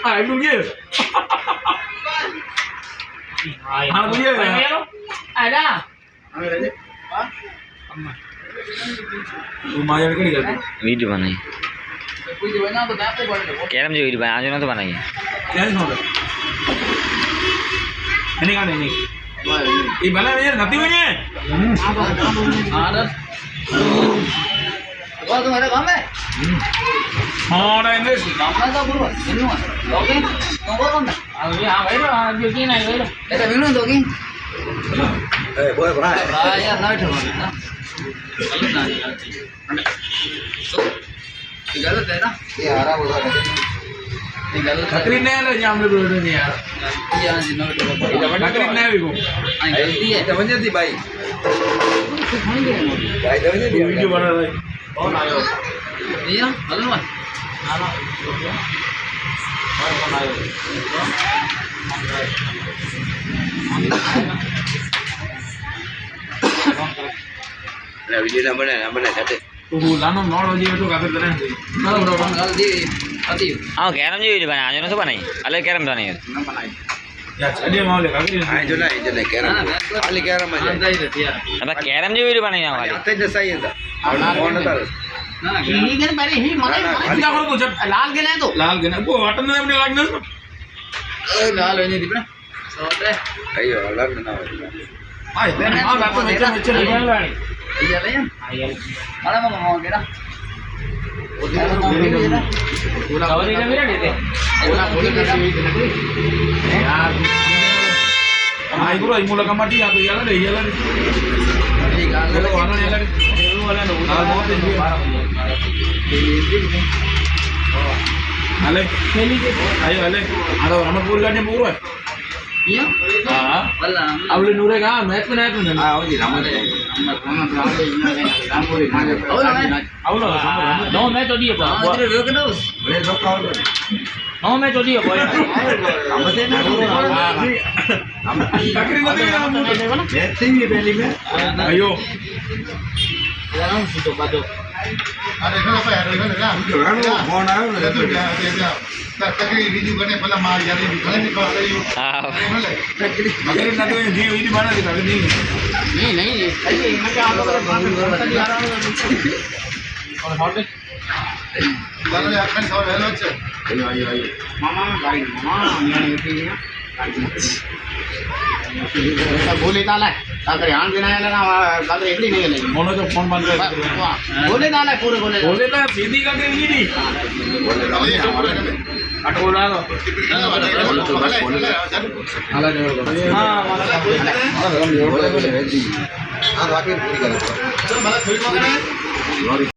Ah, itu dia. Ah, itu dia. Ada. lumayan kali kan video बनाई carrom जो video बनाया आज ना तो बनाई क्या है ini kan ini bala यार नती हुई है वो तुम्हारे काम है हां ना इंग्लिश काम का बोलो इन्नु ओके तो बोलो ना अभी हां भाई आज जो की नहीं भाई ऐसा मिलो तो की ए बोल भाई भाई यार ना ठो ना गलत है ना ये हरा बोला ये गलत खतरी नहीं है ये हमने बोल नहीं यार ये आज ना ठो खतरी नहीं है वो गलती है समझ जाती भाई भाई समझ जाती वीडियो बना रहा है कौन आयो ये हेलो ना हां कौन आयो ना वीडियो ना बना जाते तो लानो नॉट हो जाए तो काफी तरह ना ब्रो गलती आती हाँ कैरम जो वीडियो बनाया आज ना तो बनाई अलग कैरम बनाई ना बनाई या चलिए मामले काफी हाँ जो ना कैरम खाली कैरम आ जाए अंदर ही रहती है अब कैरम जो वीडियो बनाई वाली आते जैसा ही था कौन था ना ये दिन पहले ही मने क्या करो तो जब लाल के ले तो लाल गना वो वाटन ने अपने लागना ओए लाल होने दी ना सोते अयो अलग ना आए देन हां बात में चल चल ये ले आया मारा मामा हो गया पूरा कवरी का मेरा देते पूरा पूरी का यार हां गुरु आई मूला कमाटी आ तो याला रे ये गाल वो वाला याला रे वो वाला नो हां बहुत है हाले आयो हाले आरो रामपुर गाने पूरो है ये हां वल्ला आवले नूरे का मैच में नहीं हाँ होगी रामन रामपुरी मागे आवलो नो मैं तो दिए इधर रोक दो बड़े लोग का नो मैं तो दिए बोल हम से ना हम बकरी नहीं ना बैठते ही पहली में अयो Jangan situ batu. अरे देखो भाई अरे देखो ना फोन आयो तो तकरी वीडियो करने पहला मार यार ये दिखाने नहीं कर रही हो हाँ बकरी ना तो जी वही बना दिखा नहीं नहीं ऐसे इनमें क्या आप लोग और हॉट लाने अखन सब हेलो छे आयो आयो आयो मामा गाड़ी मामा यहाँ ये बोले ताला ताकरे आन देना है ना ताकरे एकली नहीं है मोनो तो फोन बंद कर बोले ताला पूरे बोले बोले ना सीधी का के नहीं अटकोला को आला जोड़ हां बोले बोले हाँ बाकी पूरी करो चल मला थोड़ी मगर